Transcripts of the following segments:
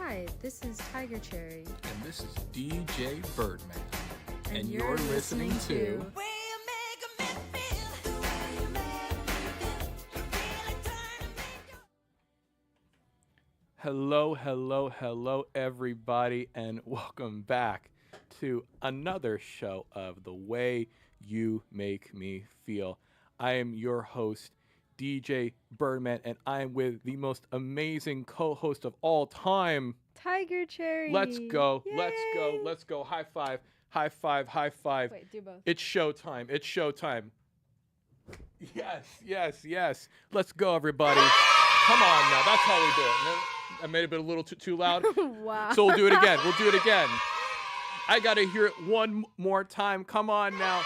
Hi, this is Tiger Cherry. And this is DJ Birdman. And you're listening to Hello, everybody, and welcome back to another show of The Way You Make Me Feel. I am your host, DJ Birdman, and I'm with the most amazing co-host of all time. Tiger Cherry. Let's go. Yay! Let's go. High five. Wait, do both. It's showtime. Yes. Let's go, everybody. Come on now. That's how we do it. No, I made it a little too loud. Wow. So we'll do it again. I got to hear it one more time. Come on now.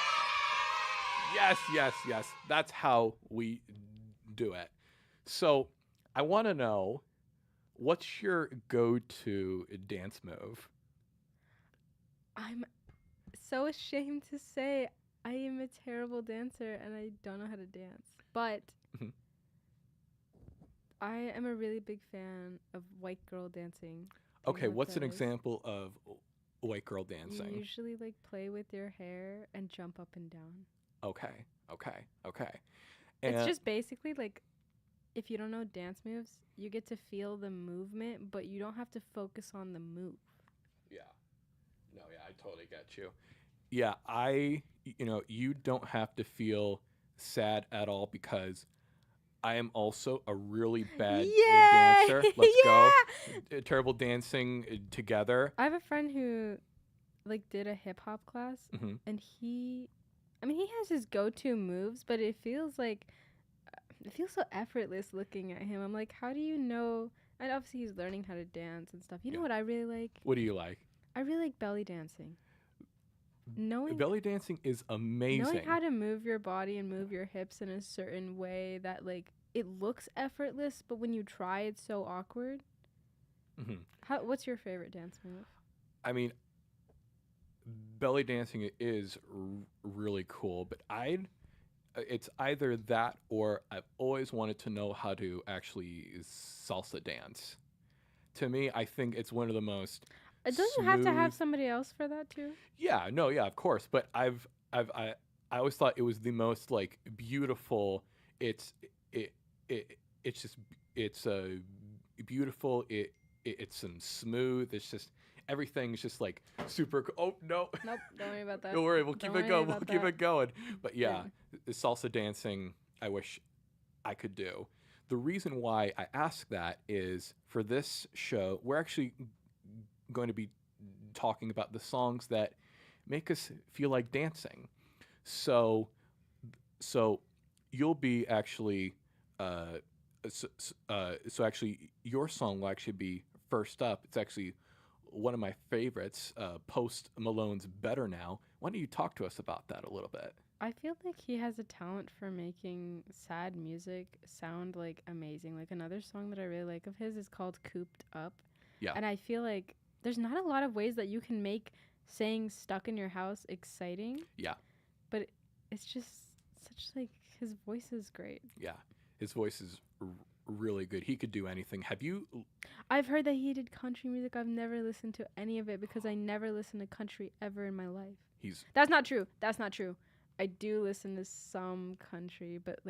Yes. That's how we do it. So I want to know, what's your go-to dance move? I'm so ashamed to say I am a terrible dancer and I don't know how to dance. But Mhm. I am a really big fan of white girl dancing. Do you Okay, know what what's that an is? example of white girl You dancing? usually play with your hair and jump up and down. Okay. It's And just basically if you don't know dance moves, you get to feel the movement, but you don't have to focus on the move. yeah. No, yeah, I totally get you. Yeah, you don't have to feel sad at all because I am also a really bad Yay! dancer. Let's go. Yeah! Terrible dancing together. I have a friend who did a hip hop class, Mhm. and he has his go-to moves, but it feels so effortless looking at him. I'm like, how do you know? And obviously he's learning how to dance and stuff. You know Yeah. what I really like? What do you like? I really like belly dancing. Knowing Belly dancing is amazing. knowing how to move your body and move your hips in a certain way that it looks effortless, but when you try, it's so awkward. Mhm. What's your favorite dance move? I mean, belly dancing is really cool, but it's either that or I've always wanted to know how to actually salsa dance. To me, I think it's one of the most Don't you have to have smooth. somebody else for that too? Yeah, no, yeah, of course. But I always thought it was the most beautiful. It's it's just it's beautiful. It's some smooth. It's just everything's just super. Oh no. Nope, don't worry about that. Don't worry, we'll keep Don't it worry going. about We'll keep that. it going. But yeah, Yeah. the salsa dancing, I wish I could do. The reason why I ask that is for this show, we're actually going to be talking about the songs that make us feel like dancing. So, so you'll be actually, so actually, your song will actually be first up. It's actually one of my favorites, Post Malone's "Better Now." Why don't you talk to us about that a little bit? I feel like he has a talent for making sad music sound amazing. Another song that I really like of his is called Cooped Up. Yeah. And I feel like there's not a lot of ways that you can make saying stuck in your house exciting. Yeah. But it's just such his voice is great. Yeah, his voice is really good. He could do anything. Have you? I've heard that he did country music. I've never listened to any of it because I never listened to country ever in my life. That's not true. I do listen to some country, but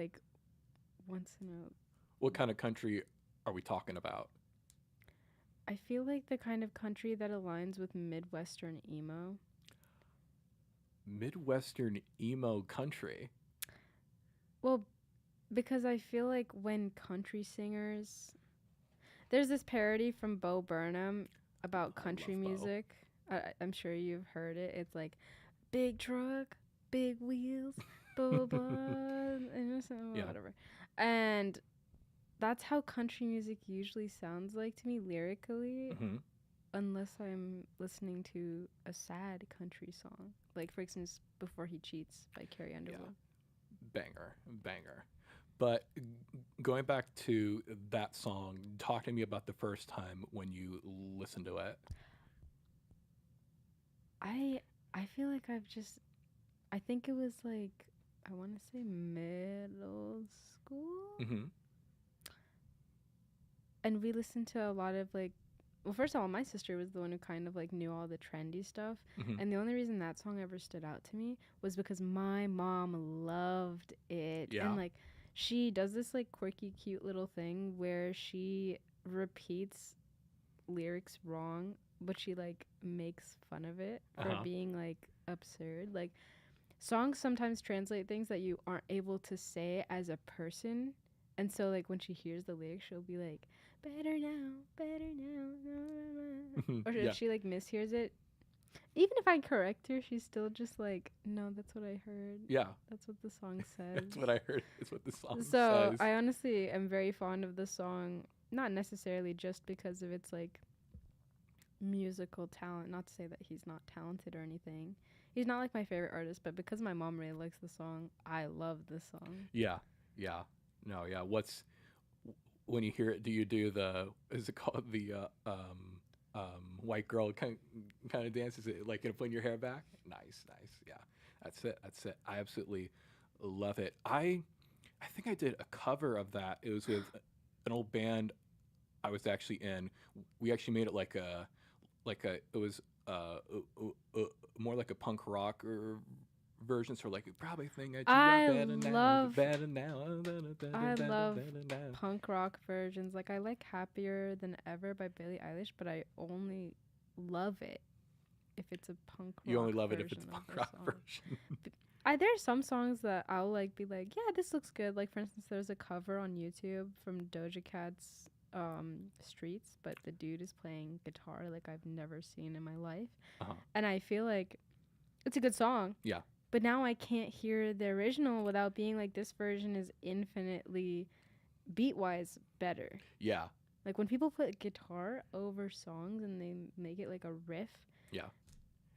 once in a. What kind of country are we talking about? I feel like the kind of country that aligns with Midwestern emo. Midwestern emo country. Well, because I feel like when country singers. There's this parody from Bo Burnham about country love Bo. music. I'm sure you've heard it. It's like, big truck, big wheels, blah, blah, blah, and Yeah. whatever. And that's how country music usually sounds like to me lyrically, Hmm. unless I'm listening to a sad country song. Like, for instance, Before He Cheats by Carrie Underwood. Banger. But going back to that song, talk to me about the first time when you listened to it. I feel like I think it was I want to say middle school. Hmm. And we listened to a lot of well, first of all, my sister was the one who kind of like knew all the trendy stuff. Mm-hmm. And the only reason that song ever stood out to me was because my mom loved it. Yeah. And like she does this like quirky, cute little thing where she repeats lyrics wrong, but she like makes fun of it for being like absurd. Like songs sometimes translate things that you aren't able to say as a person. And so like when she hears the lyrics, she'll be like, better now, or if she like mishears it, even if I correct her, she's still just like, no, that's what I heard. Yeah. That's what the song says. That's what I heard. It's what the song says. So I honestly am very fond of the song, not necessarily just because of its like musical talent. Not to say that he's not talented or anything. He's not like my favorite artist, but because my mom really likes the song, I love the song. Yeah. Yeah. No, yeah. What's when you hear it? Do you do the? Is it called the white girl kind of dance? Is it like putting your hair back? Nice. Yeah. That's it. I absolutely love it. I think I did a cover of that. It was with an old band I was actually in. We actually made it like a it was more like a punk rock or version, sort of like probably thing I love punk rock versions. Like I like Happier Than Ever by Billie Eilish, but I only love it if it's a punk rock. You only love it if it's a punk rock version. There are some songs that I'll like be like, yeah, this looks good. Like for instance, there's a cover on YouTube from Doja Cat's Streets, but the dude is playing guitar like I've never seen in my life. And I feel like it's a good song. Yeah. But now I can't hear the original without being like, this version is infinitely beat-wise better. Yeah. Like when people put guitar over songs and they make it like a riff. Yeah.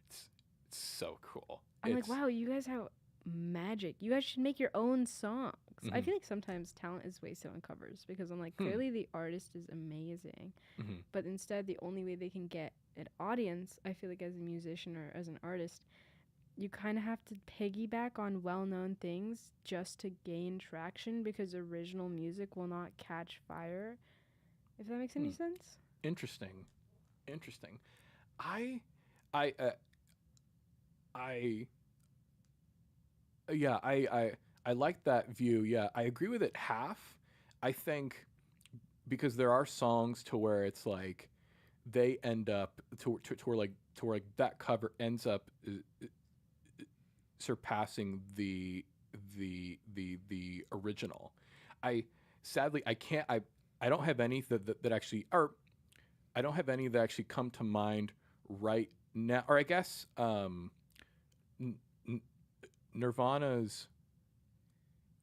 It's so cool. I'm like, wow, you guys have magic. You guys should make your own songs. I feel like sometimes talent is wasted on covers because I'm like, clearly the artist is amazing. But instead, the only way they can get an audience, I feel like as a musician or as an artist, you kind of have to piggyback on well-known things just to gain traction because original music will not catch fire. If that makes any sense. Interesting. I like that view. Yeah, I agree with it half. I think because there are songs to where it's like they end up to where that cover ends up surpassing the original. I don't have any that actually I don't have any that actually come to mind right now. Or I guess Nirvana's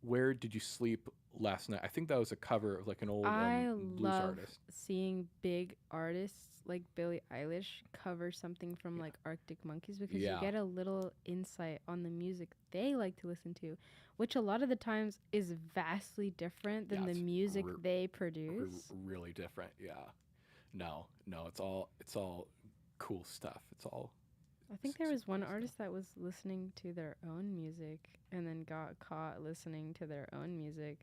"Where Did You Sleep Last Night?" I think that was a cover of like an old blues artist. Seeing big artists like Billie Eilish cover something from like Arctic Monkeys because you get a little insight on the music they like to listen to, which a lot of the times is vastly different than the music they produce. Really different, yeah. No, it's all cool stuff. It's all. I think there was one artist that was listening to their own music and then got caught listening to their own music.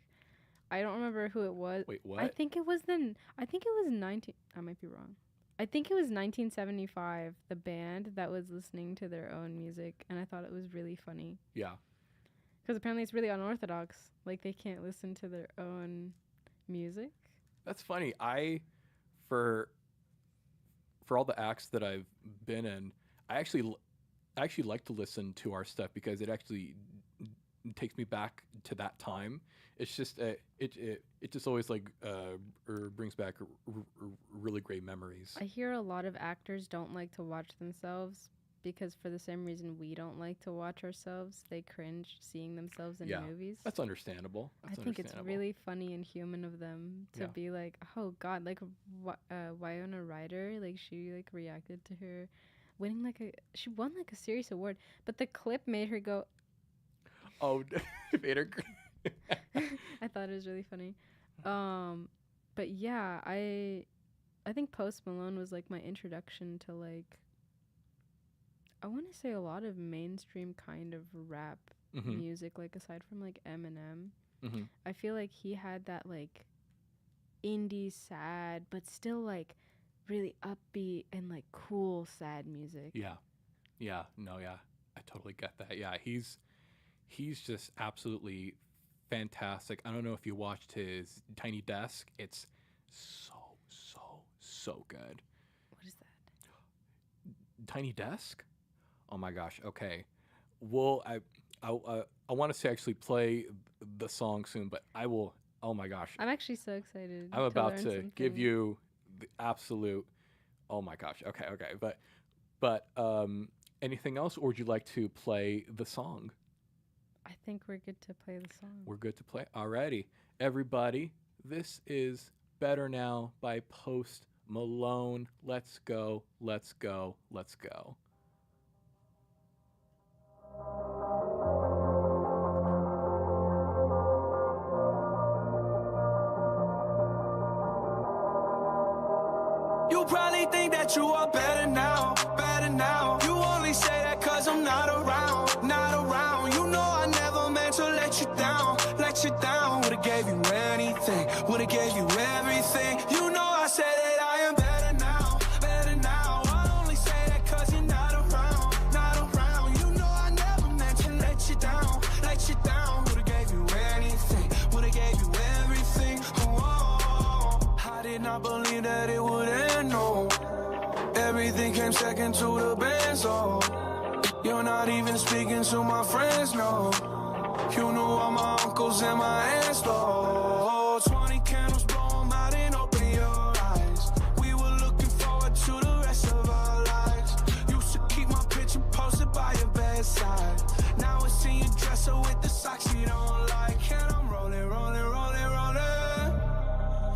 I don't remember who it was. Wait, what? I think it was I might be wrong. I think it was 1975, the band that was listening to their own music, and I thought it was really funny. Yeah. Because apparently it's really unorthodox. Like, they can't listen to their own music. That's funny. For all the acts that I've been in, I actually like to listen to our stuff because it actually takes me back to that time. It's just it just always like brings back really great memories. I hear a lot of actors don't like to watch themselves because for the same reason we don't like to watch ourselves, they cringe seeing themselves in movies. That's understandable. I think it's really funny and human of them to be like, oh God, like Winona Ryder, like she like reacted to her winning she won like a serious award, but the clip made her go. Oh, made her. I thought it was really funny. But yeah, I think Post Malone was like my introduction to like, I want to say a lot of mainstream kind of rap music, like aside from like Eminem. I feel like he had that like indie sad but still like really upbeat and like cool sad music. Yeah. Yeah. No, yeah. I totally get that. Yeah, he's just absolutely fantastic. I don't know if you watched his Tiny Desk. It's so so good. What is that? Tiny Desk? Oh my gosh. Okay. Well, I want to actually play the song soon, but I will. Oh my gosh. I'm actually so excited. I'm about to give you the absolute. Oh my gosh. Okay. Okay. But anything else, or would you like to play the song? I think we're good to play the song. We're good to play. Alrighty, everybody. This is Better Now by Post Malone. Let's go. Let's go. Let's go. You probably think that you are better now, better now. You only say that cause I'm not around, not around. You know I never meant to let you down, let you down. Would've gave you anything, would've gave you everything. You know I said that I am better now, better now. I only say that cause you're not around, not around. You know I never meant to let you down, let you down. Would've gave you anything, would've gave you everything. Oh, I did not believe that it would end, no. Everything came second to the band, so you're not even speaking to my friends, no. You knew all my uncles and my aunts, though. 20 candles, blow them out and open your eyes. We were looking forward to the rest of our lives. Used to keep my picture posted by your bedside. Now it's in your dresser with the socks you don't like. And I'm rolling, rolling, rolling, rolling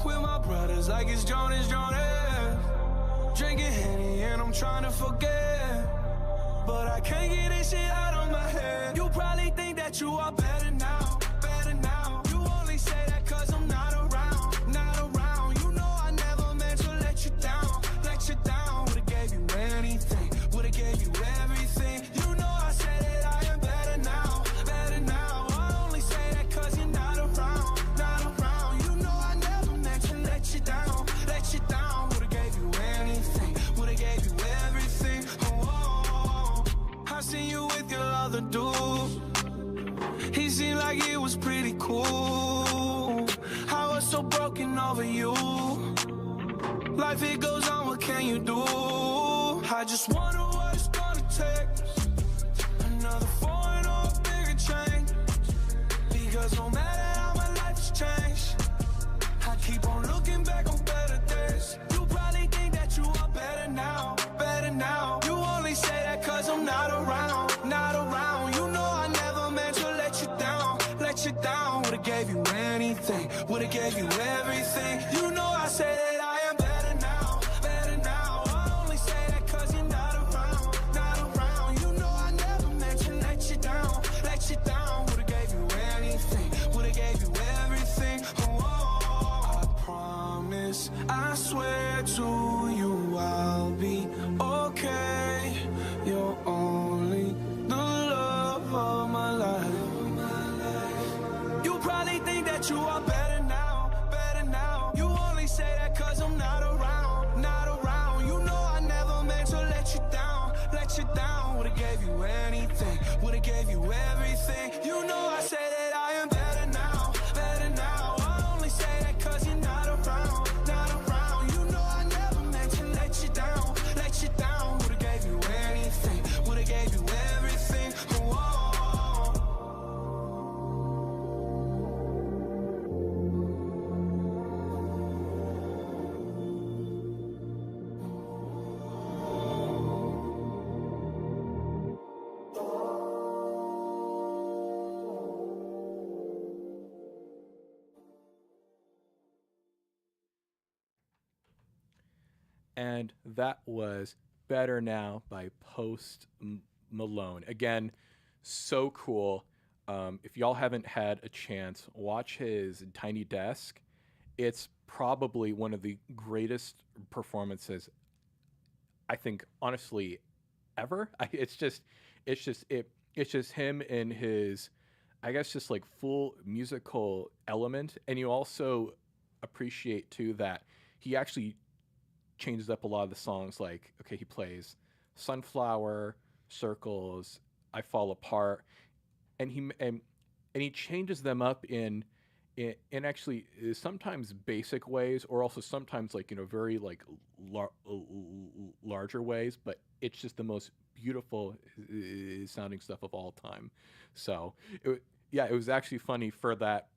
with my brothers like it's Jonas, Jonas. Drinking Henny and I'm trying to forget, but I can't get this shit out of my head. You probably think that you are better now, better now. You only say that cause I'm not around, not around. You know I never meant to let you down, let you down. Would've gave you anything, would've gave you everything. You know I said that I am better now, better now. I only say that cause you're not around, not around. You know I never meant to let you down, let you down. Would've gave you anything, would've gave you everything. Oh, I seen you with your other dude. He seemed like it was pretty cool. I was so broken over you. Life it goes on, what can you do? I just wonder what it's gonna take. Another foreign or a bigger change. Because no matter how my life has changed, I keep on looking back on better days. You probably think that you are better now, better now. You only say that cause I'm not around, not around. You know I never meant to let you down, let you down. Would've gave you anything, would've gave you everything. You know I say that I am better now, better now. I only say that cause you're not around, not around. You know I never meant to let you down, let you down. Would've gave you anything, would've gave you everything. Oh, I promise, I swear to you I'll be okay. You're only the love of my life. You probably think that you are better now, better now. You only say that cause I'm not around, not around. You know I never meant to let you down, let you down. Would've gave you anything, would've gave you everything. You know I say that I am better now, better now. I only say that cause you're not around, not around. You know I never meant to let you down, let you down. Would've gave you anything, would've gave you everything. Whoa. And that was Better Now by Post Malone. Again, so cool. If y'all haven't had a chance, watch his Tiny Desk. It's probably one of the greatest performances, I think, honestly, ever. It's just him in his, I guess, just like full musical element. And you also appreciate too that he actually changes up a lot of the songs. Like, okay, he plays Sunflower, Circles, I Fall Apart, and he changes them up in actually sometimes basic ways, or also sometimes like very like larger ways. But it's just the most beautiful sounding stuff of all time. So yeah, it was actually funny for that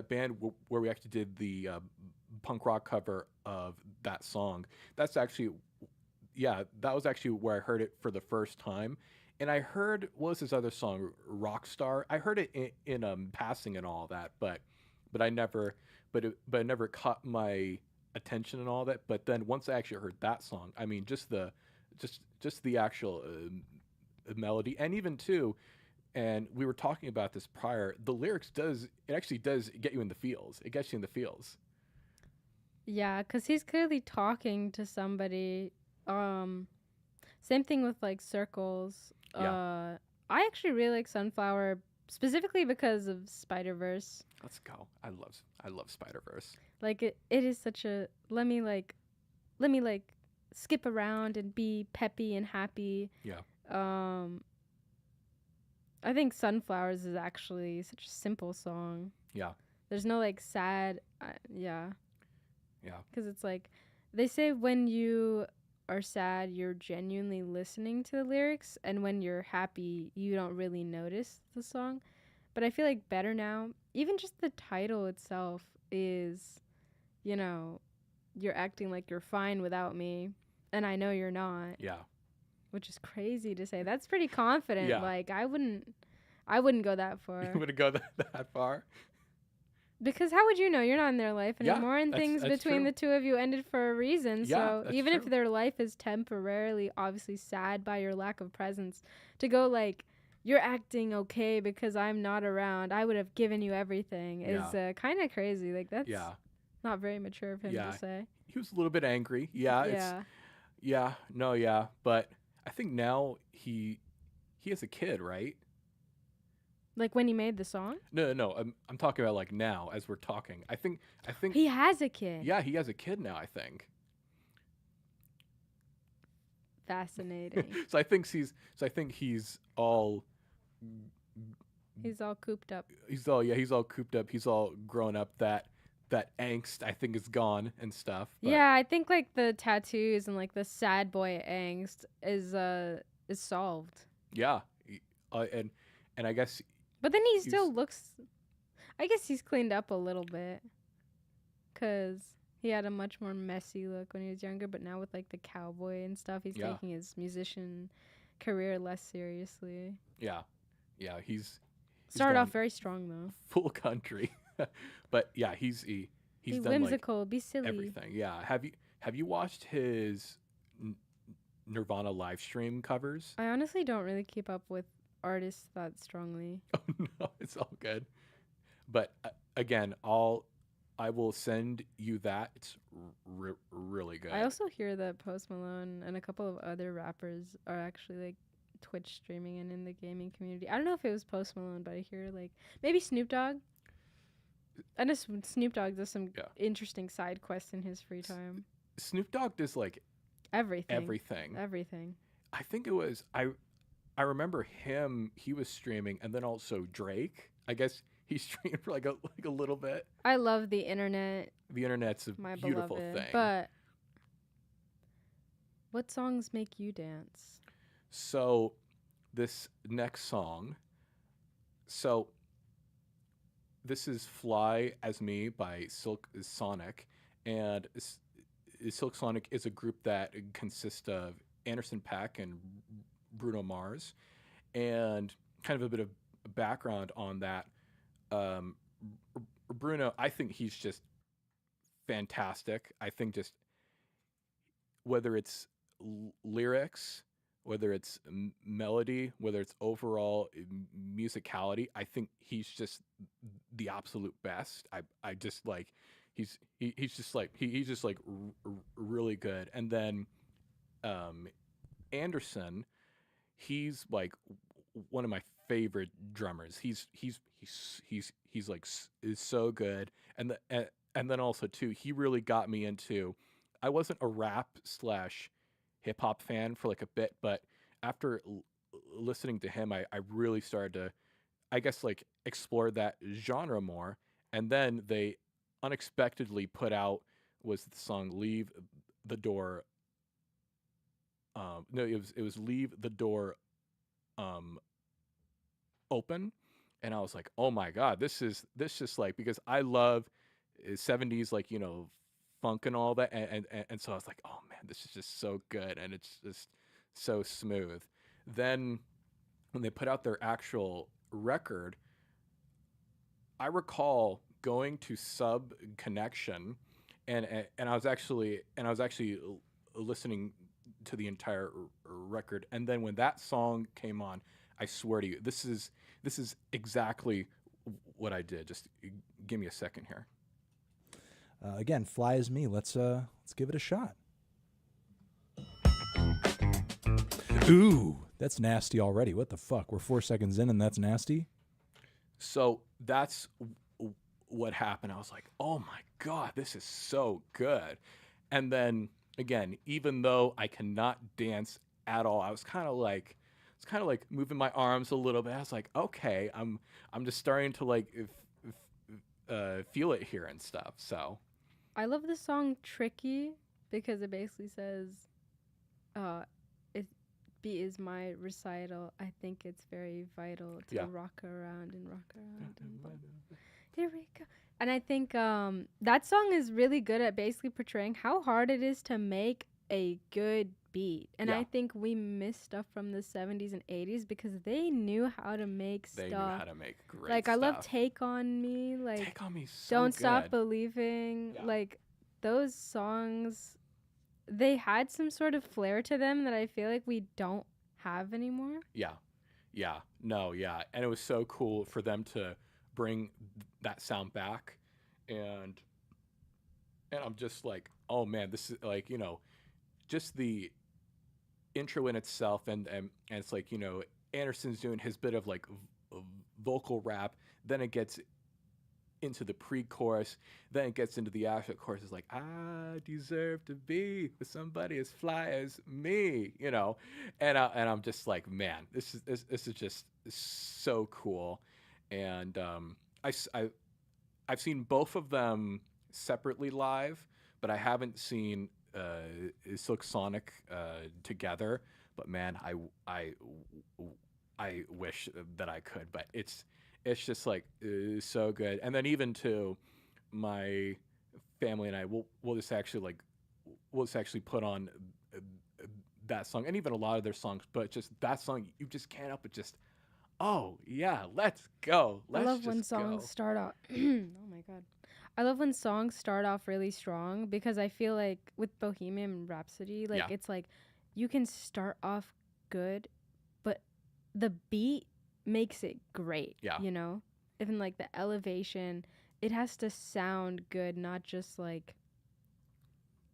band where we actually did the punk rock cover of that song. That's actually, yeah, that was actually where I heard it for the first time. And I heard, what was his other song, Rockstar? I heard it in passing and all that, but I never, but it never caught my attention and all that. But then once I actually heard that song, I mean, just the actual melody, and even too, and we were talking about this prior. The lyrics actually does get you in the feels. It gets you in the feels. Yeah, because he's clearly talking to somebody. Same thing with like Circles. Yeah. I actually really like Sunflower specifically because of Spider-Verse. Let's go. I love Spider-Verse. Like it is such a let me like skip around and be peppy and happy. Yeah. I think Sunflowers is actually such a simple song. Yeah. There's no like sad yeah. Yeah. Cuz it's like they say when you are sad, you're genuinely listening to the lyrics, and when you're happy, you don't really notice the song. But I feel like Better Now, even just the title itself is, you're acting like you're fine without me, and I know you're not. Yeah. Which is crazy to say. That's pretty confident. Yeah. Like I wouldn't go that far. You wouldn't go that far? Because how would you know? You're not in their life anymore, and things that's between true. the two of you ended for a reason. Yeah, So that's even if true. their life is temporarily, obviously sad by your lack of presence, to go like, you're acting okay because I'm not around, I would have given you everything, is kind of crazy. Like that's not very mature of him to say. He was a little bit angry. Yeah. But I think now he has a kid, right? Like when he made the song? No. I'm talking about like now as we're talking. I think He has a kid. Yeah, he has a kid now, I think. Fascinating. So I think he's all He's all cooped up. He's all cooped up. He's all grown up. That angst I think is gone and stuff. But Yeah, I think like the tattoos and like the sad boy angst is solved. Yeah. And I guess. But then he still looks. I guess he's cleaned up a little bit. 'Cause he had a much more messy look when he was younger, but now with like the cowboy and stuff, he's taking his musician career less seriously. Yeah. He's started off very strong though. Full country. But yeah, he's done whimsical, like be silly. Everything. Yeah. Have you watched his Nirvana live stream covers? I honestly don't really keep up with artists that strongly. Oh no, it's all good. But again, I will send you that. It's really good. I also hear that Post Malone and a couple of other rappers are actually like Twitch streaming and in the gaming community. I don't know if it was Post Malone, but I hear like maybe Snoop Dogg. I know Snoop Dogg does some interesting side quests in his free time. Snoop Dogg does like everything. I think it was I remember him. He was streaming, and then also Drake. I guess he streamed for like a little bit. I love the internet. The internet's a beautiful thing. But what songs make you dance? So this next song. So this is "Fly as Me" by Silk Sonic, and Silk Sonic is a group that consists of Anderson .Paak and Bruno Mars. And kind of a bit of background on that. Bruno, I think he's just fantastic. I think just whether it's lyrics, whether it's melody, whether it's overall musicality, I think he's just the absolute best. I just like he's just like he's just like really good. And then Anderson, he's like one of my favorite drummers. He's like is so good. And then also too, he really got me into I wasn't a rap slash hip hop fan for like a bit, but after listening to him, I really started to, I guess, like explore that genre more. And then they unexpectedly put out was the song "Leave the Door." No, it was "Leave the Door um, Open," and I was like, "Oh my god, this just like," because I love 70s, like, funk and all that, and so I was like, "Oh man, this is just so good," and it's just so smooth. Then when they put out their actual record, I recall going to Sub Connection, and I was actually listening to the entire record, and then when that song came on, I swear to you, this is exactly what I did. Just give me a second here. Again, Fly As Me. Let's give it a shot. Ooh, that's nasty already. What the fuck? We're 4 seconds in and that's nasty? So that's what happened. I was like, oh my God, this is so good. And then again, even though I cannot dance at all, I was kind of like moving my arms a little bit. I was like, okay, I'm just starting to like feel it here and stuff. So I love the song Tricky because it basically says, beat is my recital. I think it's very vital to rock around and rock around. Here we go. And I think that song is really good at basically portraying how hard it is to make a good beat. And I think we miss stuff from the 70s and 80s because they knew how to make stuff. They knew how to make great like, stuff. I love Take On Me. Like, Take On Me so Don't good. Stop Believing. Yeah. Like, those songs, they had some sort of flair to them that I feel like we don't have anymore. Yeah. And it was so cool for them to bring that sound back. And I'm just like, oh man, this is like, just the intro in itself, and it's like, Anderson's doing his bit of like vocal rap, then it gets into the pre-chorus, then it gets into the actual chorus. It's like, I deserve to be with somebody as fly as me, and I'm just like, man, this is just so cool. And I've seen both of them separately live, but I haven't seen Silk Sonic together. But man, I wish that I could. But it's just like so good. And then even to my family and I, we'll just actually put on that song, and even a lot of their songs. But just that song, you just can't help but just, oh yeah, let's go. I love when songs start off. Oh my God. I love when songs start off really strong because I feel like with Bohemian Rhapsody, like it's like you can start off good, but the beat makes it great. Yeah. Even like the elevation, it has to sound good, not just like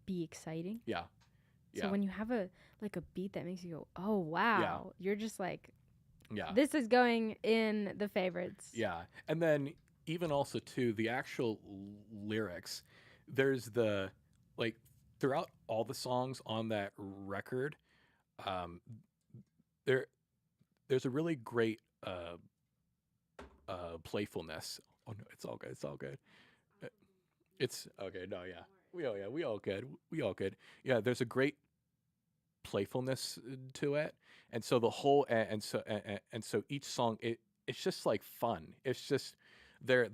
be exciting. Yeah. So when you have a beat that makes you go, oh wow, you're just like, this is going in the favorites. Yeah. And then even also too, the actual lyrics, there's the, like, throughout all the songs on that record, there's a really great playfulness. Oh no, it's all good. It's okay. No, yeah. We all good. Yeah, there's a great playfulness to it, and so the whole and so each song, it's just like fun. It's just there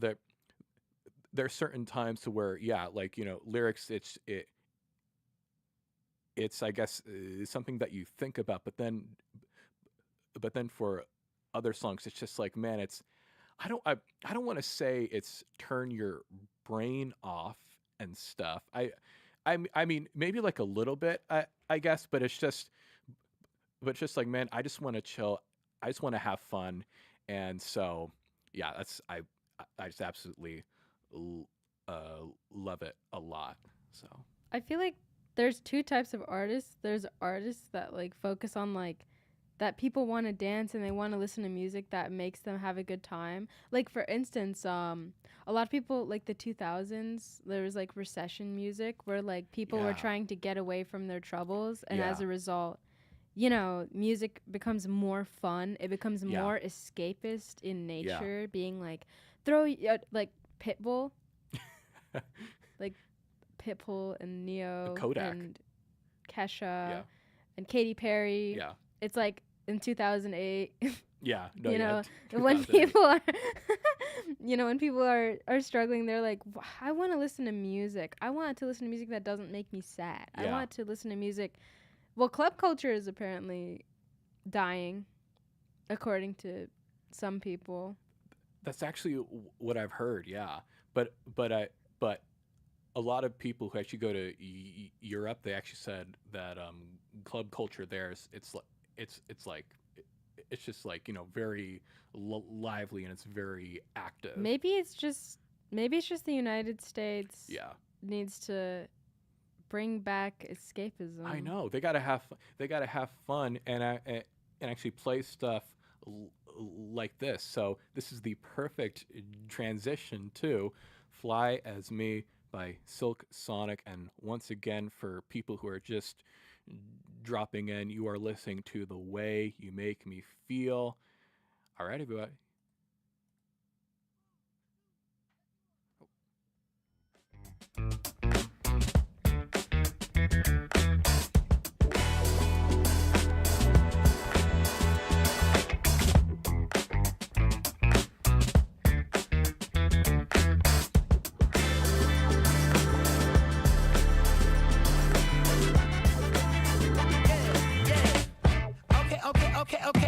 are certain times to where like lyrics, it's I guess something that you think about, but then for other songs it's just like, man, it's I don't want to say it's turn your brain off and stuff. I mean maybe like a little bit, I guess, but it's just like, man, I just want to chill. I just want to have fun. And so yeah, that's I just absolutely love it a lot. So I feel like there's two types of artists. There's artists that like focus on like that people want to dance and they want to listen to music that makes them have a good time. Like, for instance, a lot of people, like the 2000s, there was like recession music where like people were trying to get away from their troubles, and as a result, you know, music becomes more fun. It becomes more escapist in nature, being like like Pitbull, like Pitbull and Neo Kodak and Kesha and Katy Perry. Yeah. It's like in 2008. Yeah. No, you know, when people are, you know, when people are struggling, they're like, I want to listen to music. I want to listen to music that doesn't make me sad. I want to listen to music. Well, club culture is apparently dying, according to some people. That's actually what I've heard. Yeah. But a lot of people who actually go to Europe, they actually said that club culture there is it's just like, you know, very lively, and it's very active. Maybe it's just the United States. Yeah. Needs to bring back escapism. I know they gotta have fun and actually play stuff like this. So this is the perfect transition to "Fly as Me" by Silk Sonic. And once again, for people who are just dropping in, you are listening to "The Way You Make Me Feel." All right, everybody.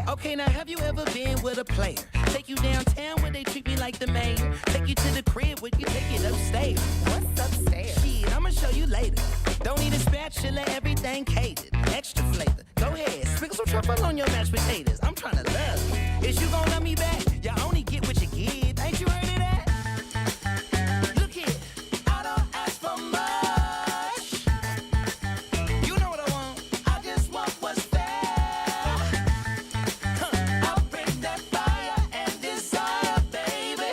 Okay, now have you ever been with a player? Take you downtown where they treat me like the mayor. Take you to the crib where you take it upstairs. What's upstairs? Shit, I'ma show you later. Don't need a spatula, everything catered. Extra flavor. Go ahead, sprinkle some truffle on your mashed potatoes. I'm trying to love you. Is you gonna love me back? You only get what you give. Ain't you heard of that? Look here, I don't ask for much. You know what I want. I just want what's fair. I'll bring that fire and desire, baby.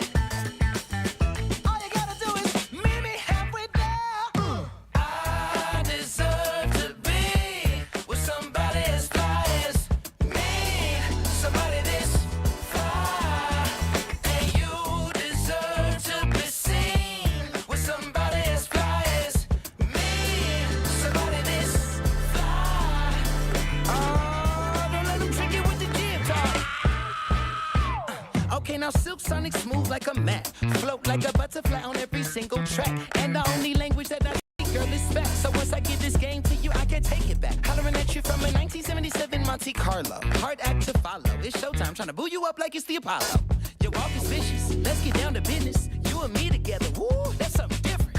All you gotta do is meet me halfway there. I deserve to be with somebody as fly as me. Somebody this fly. And you deserve to be seen with somebody as fly as me. Somebody this fly. Oh, don't let them trick you with the jib talk. Okay, now Silk Sonic smooth like a mat. Float like a butterfly on every single track. And the only language that I speak, girl, is back. So once I give this game to you, I can't take it back. Hollering at you from a 1977 Monte Carlo. Hard act to follow. It's showtime, trying to boo you up like it's the Apollo. Your walk is vicious. Let's get down to business. You and me together. Woo, that's something different.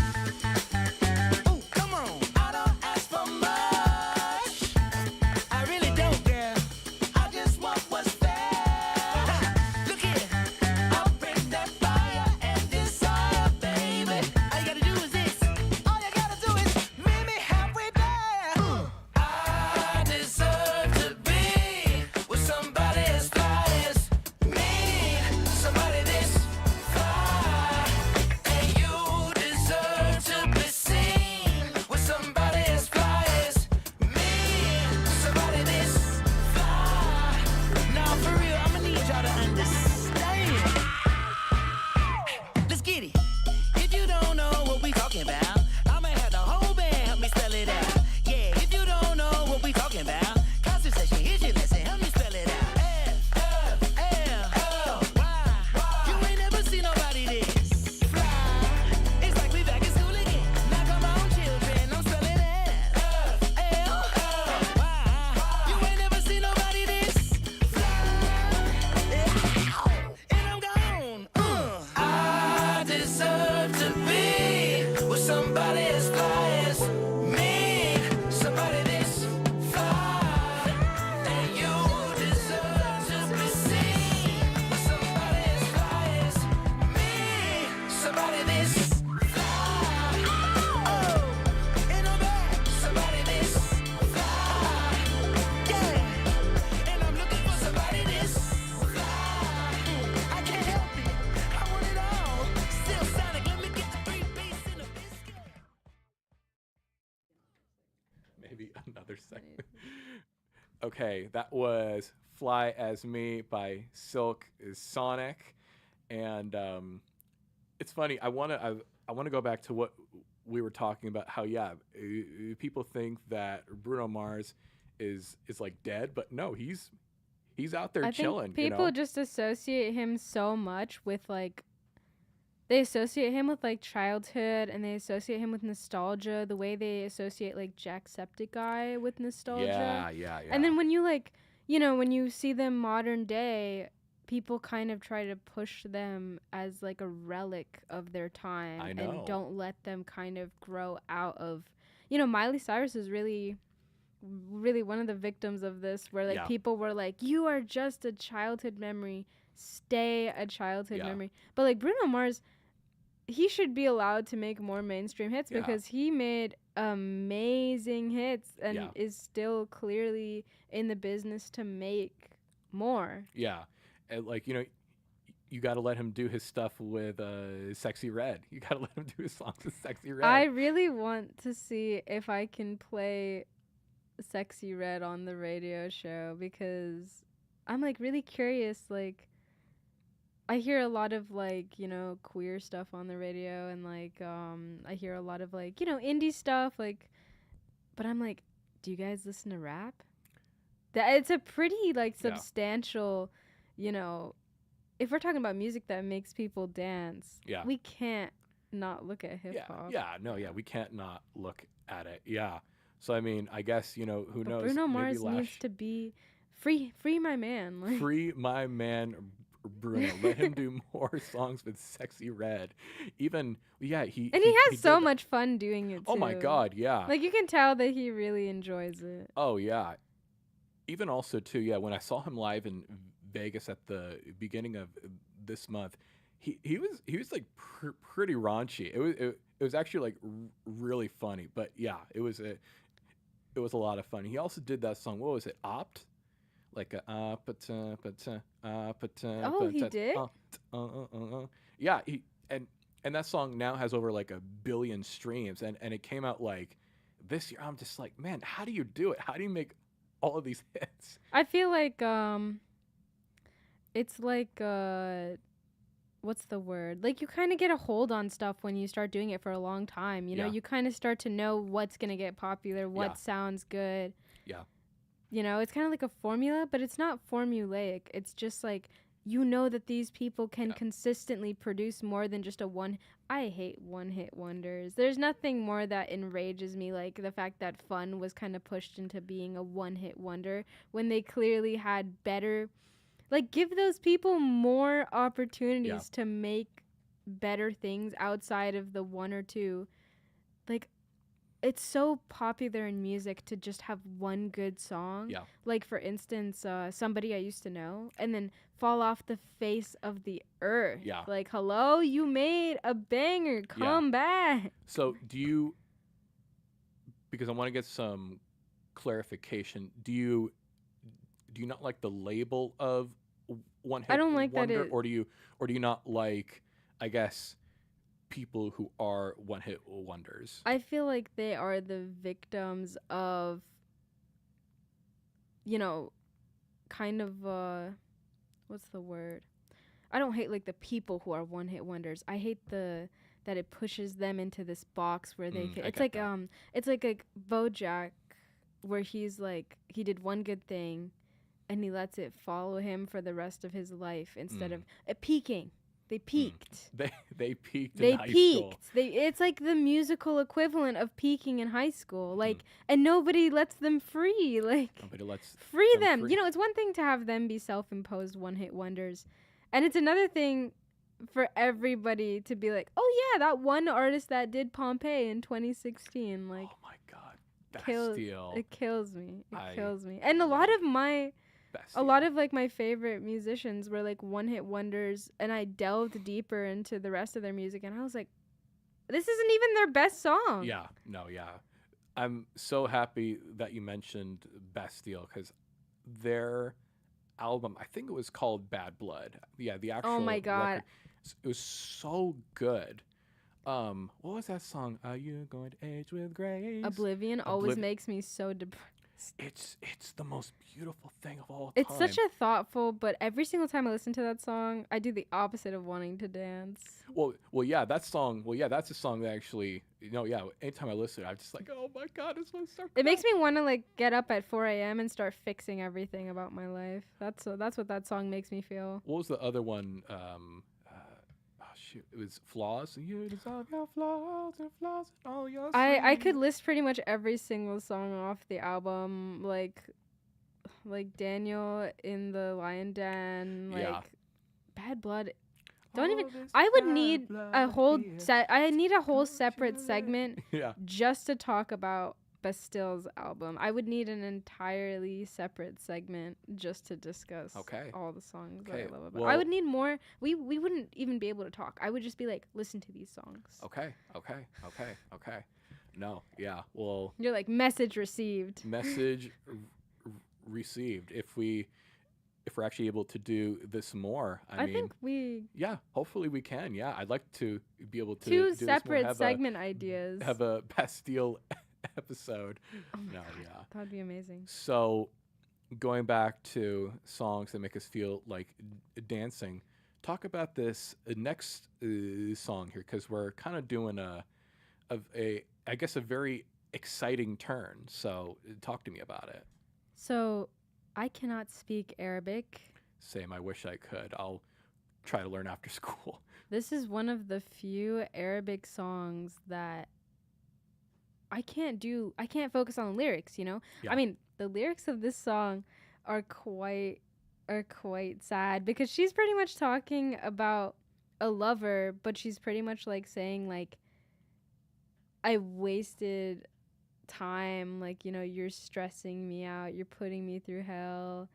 Ooh, come on. I don't ask for much. I really don't, girl. I just want what's fair. Look here. I'll bring that fire and desire, baby. All you gotta do is this. All you gotta do is meet me halfway there. I deserve to be with somebody as fly as me. Somebody this fly. And you be another segment. Okay, that was "Fly as Me" by Silk Sonic, and it's funny. I wanna go back to what we were talking about. How people think that Bruno Mars is like dead, but no, he's out there chilling. Think people just associate him so much with like. They associate him with like childhood, and they associate him with nostalgia. The way they associate like Jacksepticeye with nostalgia. Yeah. And then when you like, when you see them modern day, people kind of try to push them as like a relic of their time. I know. And don't let them kind of grow out of. Miley Cyrus is really one of the victims of this, where like people were like, "You are just a childhood memory. Stay a childhood memory." But like Bruno Mars, he should be allowed to make more mainstream hits because he made amazing hits and is still clearly in the business to make more. Yeah. And like, you got to let him do his stuff with Sexy Red. You got to let him do his songs with Sexy Red. I really want to see if I can play Sexy Red on the radio show, because I'm like really curious. Like, I hear a lot of like, queer stuff on the radio, and like I hear a lot of like, indie stuff, like, but I'm like, do you guys listen to rap? It's a pretty like substantial, if we're talking about music that makes people dance, we can't not look at hip hop. We can't not look at it. Yeah. So I mean, I guess, who knows? Bruno Mars needs to be free my man. Like. Free my man Bruno. Let him do more songs with Sexy Red. Even he has so much fun doing it too. Oh my god, yeah. Like you can tell that he really enjoys it. Oh yeah. Even also too, when I saw him live in Vegas at the beginning of this month, he was like pretty raunchy. It was actually like really funny, but it was a lot of fun. He also did that song. What was it? Opt? Like a Oh, he did? Yeah, and that song now has over like 1 billion streams, and it came out like this year. I'm just like, man, how do you do it? How do you make all of these hits? I feel like it's like what's the word? Like you kind of get a hold on stuff when you start doing it for a long time. You kind of start to know what's gonna get popular, what sounds good. Yeah. It's kind of like a formula, but it's not formulaic. It's just like, that these people can consistently produce more than just I hate one-hit wonders. There's nothing more that enrages me like the fact that Fun was kind of pushed into being a one-hit wonder when they clearly had better, like give those people more opportunities to make better things outside of the one or two. Like, it's so popular in music to just have one good song. Yeah. Like, for instance, Somebody I Used to Know, and then fall off the face of the earth. Yeah. Like, hello, you made a banger. Come back. So because I want to get some clarification, do you not like the label of one hit wonder? I don't like wonder, that or do you not like, I guess, people who are one-hit wonders? I feel like they are the victims of, kind of, what's the word? I don't hate, like, the people who are one-hit wonders. I hate that it pushes them into this box where they it's like BoJack, where he's, like, he did one good thing, and he lets it follow him for the rest of his life instead of peaking. They peaked. They peaked in high school. It's like the musical equivalent of peaking in high school. Like, and nobody lets them free. Like, nobody lets free them. It's one thing to have them be self-imposed one-hit wonders, and it's another thing for everybody to be like, oh yeah, that one artist that did Pompeii in 2016. Like, oh my god, Bastille. It kills me. It kills me. And a lot of like my favorite musicians were like one-hit wonders, and I delved deeper into the rest of their music, and I was like, this isn't even their best song. Yeah, no, yeah. I'm so happy that you mentioned Bastille, because their album, I think it was called Bad Blood. Yeah, the actual Oh my god. record, it was so good. What was that song? Are you going to age with grace? Oblivion always makes me so depressed. It's the most beautiful thing of all time. It's such a thoughtful, but every single time I listen to that song, I do the opposite of wanting to dance. Well, yeah, that song. Well, yeah, that's a song that actually, anytime I listen, I'm just like, oh my god, this one's so cool. It makes me want to like get up at 4 a.m. and start fixing everything about my life. That's what that song makes me feel. What was the other one? It was Flaws. You dissolve your flaws and flaws and all your I could list pretty much every single song off the album, like Daniel in the Lion Den, Bad Blood. I would need a whole I need a whole separate segment just to talk about Bastille's album. I would need an entirely separate segment just to discuss all the songs that I love about. I would need more. We wouldn't even be able to talk. I would just be like, listen to these songs. Okay. No, yeah. Well, you're like, message received. Message received. If we're actually able to do this more, I mean, think yeah, hopefully we can. Yeah, I'd like to be able to two do separate segment ideas. Have a Bastille episode. Oh my God, yeah, that'd be amazing. So, going back to songs that make us feel like dancing, talk about this next song here, because we're kind of doing I guess a very exciting turn. So, talk to me about it. So, I cannot speak Arabic. Same. I wish I could. I'll try to learn after school. This is one of the few Arabic songs that I can't focus on the lyrics, Yeah. I mean, the lyrics of this song are quite sad, because she's pretty much talking about a lover, but she's pretty much like saying like, I wasted time, like, you're stressing me out, you're putting me through hell.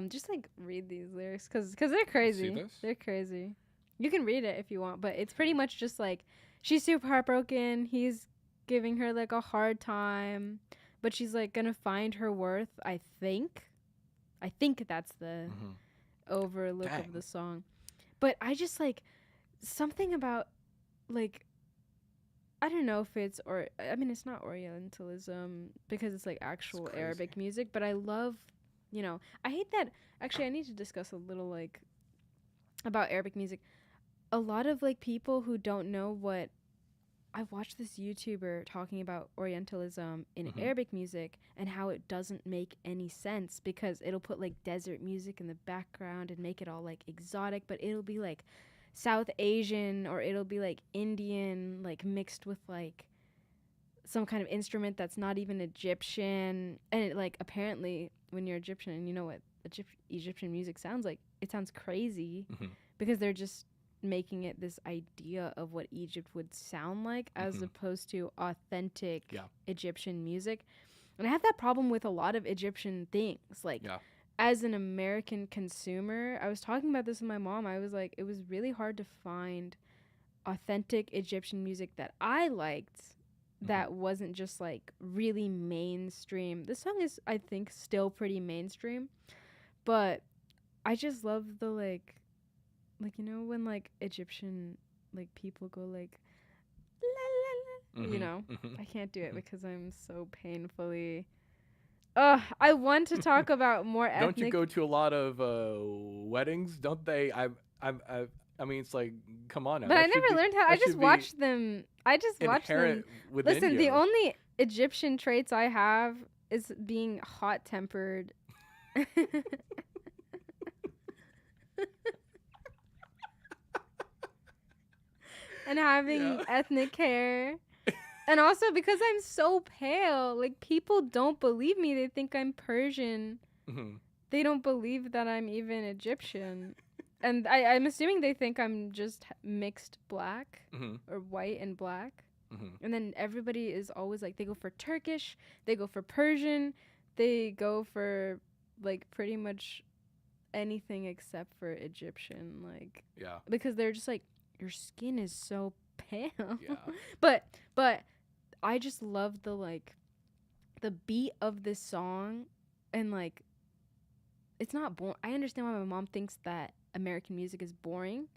Just like read these lyrics cuz they're crazy. They're crazy. You can read it if you want, but it's pretty much just like she's super heartbroken, he's giving her like a hard time, but she's like gonna find her worth. I think that's the overlook of the song. But I just like something about like, I don't know if it's it's not Orientalism because it's like actual Arabic music, but I love, I hate that. Actually, I need to discuss a little like about Arabic music. A lot of like people who don't know what, I watched this YouTuber talking about Orientalism in Arabic music and how it doesn't make any sense, because it'll put like desert music in the background and make it all like exotic, but it'll be like South Asian or it'll be like Indian, like mixed with like some kind of instrument that's not even Egyptian. And it like, apparently when you're Egyptian and you know what Egyptian music sounds like, it sounds crazy because they're just making it this idea of what Egypt would sound like as opposed to authentic Egyptian music. And I have that problem with a lot of Egyptian things. Like, as an American consumer, I was talking about this with my mom. I was like, it was really hard to find authentic Egyptian music that I liked that wasn't just like really mainstream. This song is, I think, still pretty mainstream, but I just love the like when like Egyptian like people go like la, la, la, I can't do it because I'm so painfully. I want to talk about more ethnic. Don't you go to a lot of weddings? Don't they? I mean, it's like, come on now. But I never learned how. I just watched them. I just watched them. Listen, the only Egyptian traits I have is being hot-tempered. And having ethnic hair. And also because I'm so pale, like people don't believe me. They think I'm Persian. They don't believe that I'm even Egyptian. And I'm assuming they think I'm just mixed black or white and black. And then everybody is always like, they go for Turkish, they go for Persian, they go for like pretty much anything except for Egyptian. Like, because they're just like, your skin is so pale. But I just love the like the beat of this song, and like it's not boring. I understand why my mom thinks that American music is boring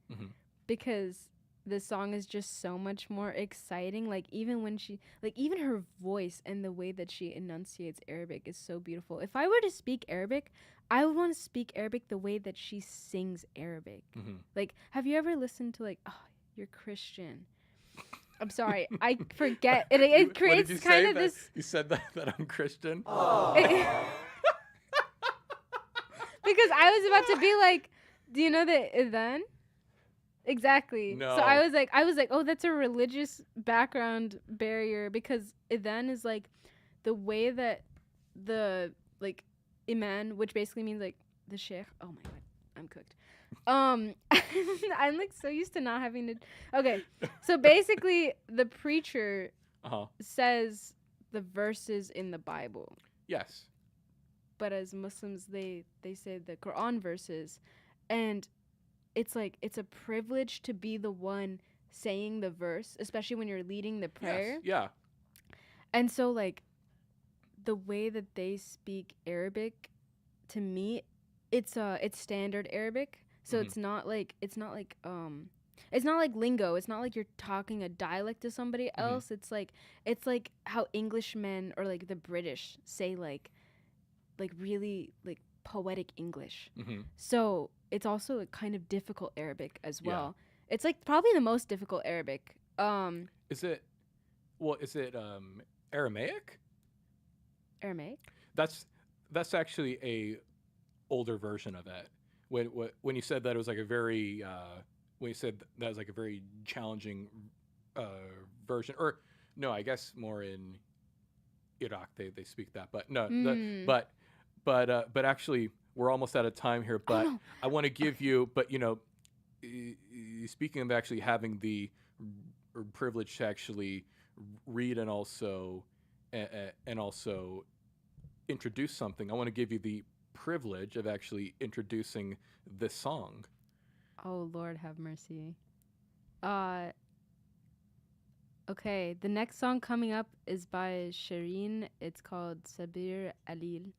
because the song is just so much more exciting. Like even when she, like even her voice and the way that she enunciates Arabic is so beautiful. If I were to speak Arabic, I would want to speak Arabic the way that she sings Arabic. Like, have you ever listened to like, oh, you're Christian? I'm sorry, I forget. It creates kind of this. You said that I'm Christian. Because I was about to be like, do you know the Adhan? Exactly. No. So I was like, oh, that's a religious background barrier, because Adhan is like the way that the like Iman, which basically means like the sheikh. Oh my god, I'm cooked. I'm like so used to not having to. Okay, so basically the preacher says the verses in the Bible. Yes. But as Muslims, they say the Quran verses, and it's like it's a privilege to be the one saying the verse, especially when you're leading the prayer. Yes, yeah. And so like the way that they speak Arabic, to me, it's standard Arabic. So it's not like lingo. It's not like you're talking a dialect to somebody else. It's like how Englishmen or like the British say like really like poetic English. So it's also a kind of difficult Arabic as well. Yeah. It's like probably the most difficult Arabic. Is it Aramaic? Aramaic? That's actually a older version of it. When you said that it was like a very when you said that was like a very challenging version, or no, I guess more in Iraq they speak that, but no, but actually we're almost out of time here. But I want to give you, but you know, speaking of actually having the privilege to actually read and also introduce something, I want to give you the privilege of actually introducing this song. Oh, Lord have mercy. Okay, the next song coming up is by Shireen. It's called Sabir Alil.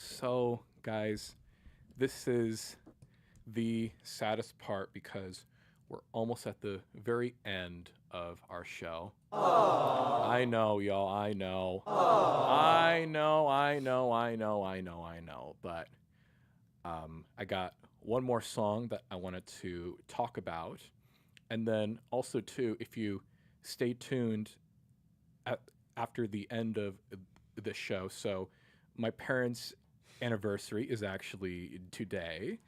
So, guys, this is the saddest part because we're almost at the very end of our show. I know, y'all. I know. I know. I know. I know. I know. I know. But I got one more song that I wanted to talk about, and then also too, if you stay tuned after the end of the show. So, my parents' anniversary is actually today.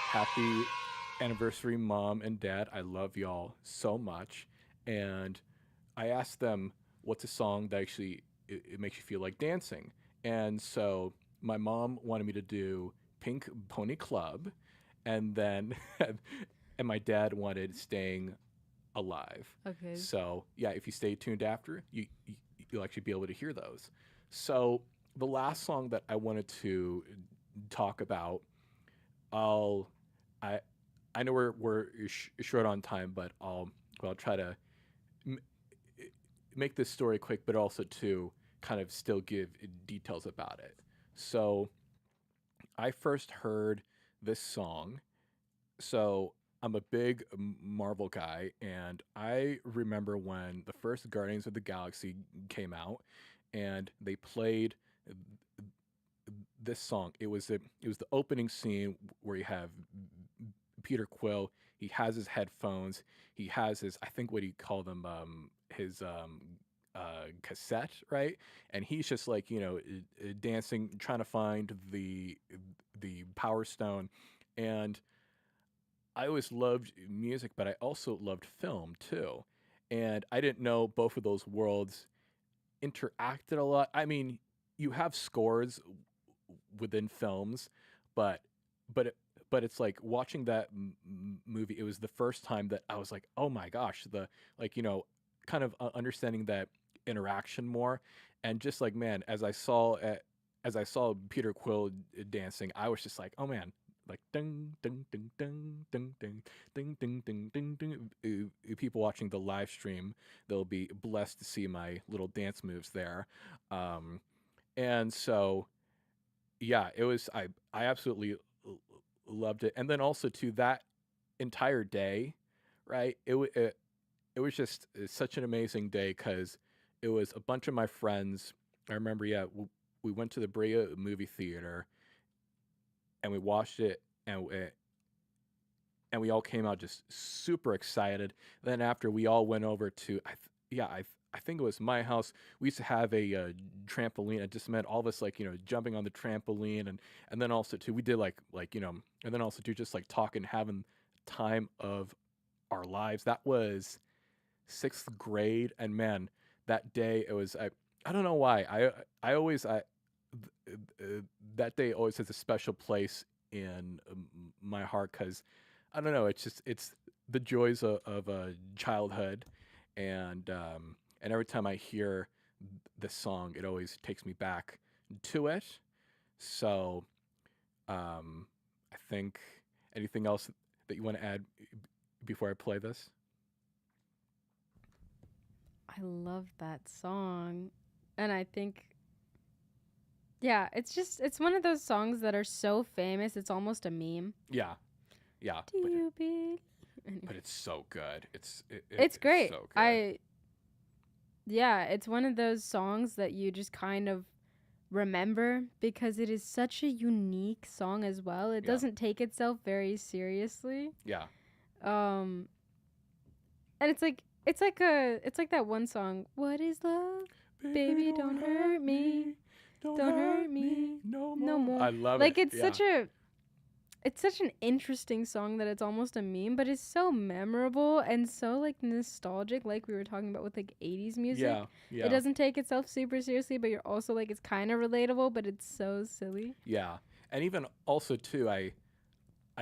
Happy anniversary, Mom and Dad. I love y'all so much. And I asked them, what's a song that actually it makes you feel like dancing? And so my mom wanted me to do Pink Pony Club. And then, and my dad wanted Staying Alive. Okay. So yeah, if you stay tuned after, you'll actually be able to hear those. So the last song that I wanted to talk about, I know we're short on time, but I'll try to make this story quick, but also to kind of still give details about it. So I first heard this song. So I'm a big Marvel guy, and I remember when the first Guardians of the Galaxy came out, and they played this song. It was the opening scene where you have Peter Quill. He has his headphones. He has his, I think what he called them, his cassette, right? And he's just like, dancing, trying to find the Power Stone. And I always loved music, but I also loved film too. And I didn't know both of those worlds interacted a lot. I mean, you have scores within films, but it's like watching that movie. It was the first time that I was like, oh my gosh, kind of understanding that interaction more, and just like, man, as I saw Peter Quill dancing, I was just like, oh man, like ding ding ding ding ding ding ding ding ding ding ding. People watching the live stream, they'll be blessed to see my little dance moves there, and so yeah, it was, I absolutely loved it. And then also to that entire day, right? It was just such an amazing day because it was a bunch of my friends. I remember, yeah, we went to the Brea movie theater and we watched it, and we all came out just super excited. Then after, we all went over to I think it was my house. We used to have a trampoline. It just meant all of us, like, jumping on the trampoline, and then also too, we did and then also too, just like talking, having time of our lives. That was 6th grade, and man, that day, it was, I don't know why, I always that day always has a special place in my heart, because I don't know, it's the joys of childhood, and every time I hear the song, it always takes me back to it. So, I think, anything else that you want to add before I play this? I love that song. And I think, yeah, it's one of those songs that are so famous, it's almost a meme. Yeah. Do you believe? But it's so good. It's great. So good. Yeah, it's one of those songs that you just kind of remember because it is such a unique song as well. It doesn't take itself very seriously. Yeah. And it's like that one song, "What is love? Baby, don't hurt me. Don't hurt me no more." I love it. Like, it's such an interesting song that it's almost a meme, but it's so memorable and so, like, nostalgic, like we were talking about with, like, 80s music. Yeah. It doesn't take itself super seriously, but you're also, like, it's kind of relatable, but it's so silly. Yeah. And even also, too, I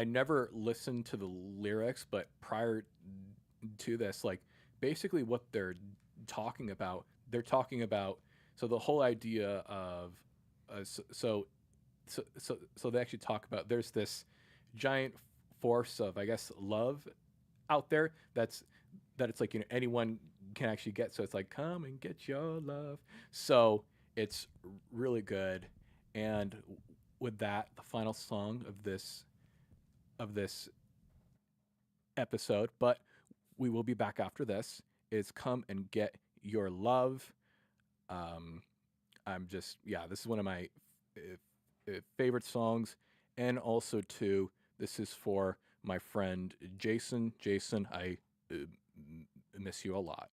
never listened to the lyrics, but prior to this, like, basically what they're talking about, so the whole idea of, so they actually talk about, there's this giant force of, I guess, love out there that it's like, anyone can actually get. So it's like, come and get your love. So It's really good. And with that, the final song of this episode, but we will be back after this, is Come and Get Your Love. This is one of my favorite songs. And also, too, this is for my friend Jason. Jason, I miss you a lot.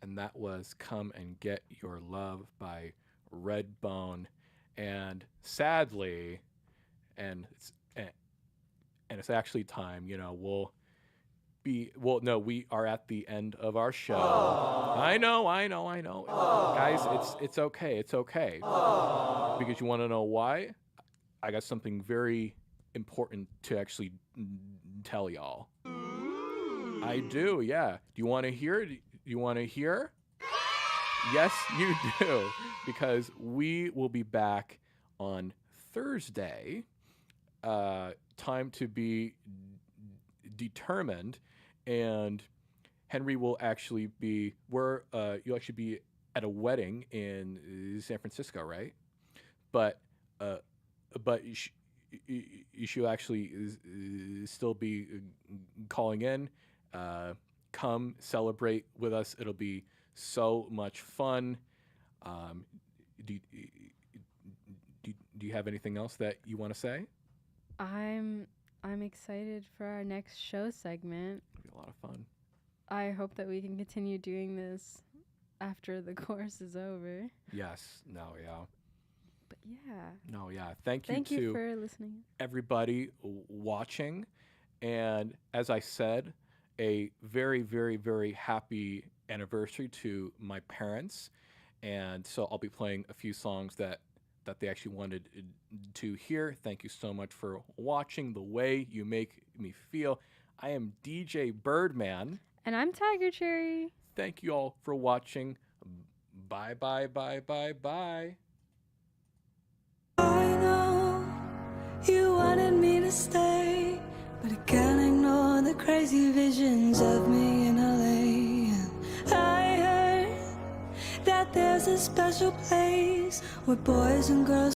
And that was Come and Get Your Love by Redbone. And sadly, and it's actually time, we are at the end of our show. Aww. I know. Aww. Guys, it's okay. It's okay. Aww. Because you want to know why? I got something very important to actually tell y'all. I do, yeah. Do you want to hear? Do you want to hear? Yes, you do. Because we will be back on Thursday. Time to be determined. And Henry will actually be, you'll actually be at a wedding in San Francisco, right? But you should actually still be calling in. Come celebrate with us. It'll be so much fun. Do you have anything else that you want to say? I'm excited for our next show segment. It'll be a lot of fun. I hope that we can continue doing this after the course is over. Yes. No. Yeah. But yeah. No. Yeah. Thank you Thank to you for listening. everybody watching. And as I said, a very, very, very happy anniversary to my parents. And so I'll be playing a few songs that they actually wanted to hear. Thank you so much for watching. The way you make me feel. I am DJ Birdman. And I'm Tiger Cherry. Thank you all for watching. Bye, bye, bye, bye, bye. I know you wanted me to stay, but I can't ignore the crazy visions of me in LA. I heard that there's a special place where boys and girls